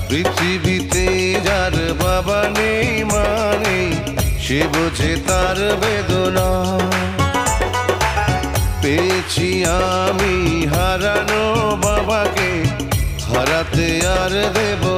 পৃথিবীতে যার বাবা নেই মা নেই সে বোঝে তার বেদনা। পেয়েছি আমি হারানো বাবাকে, হারাতে আর দেব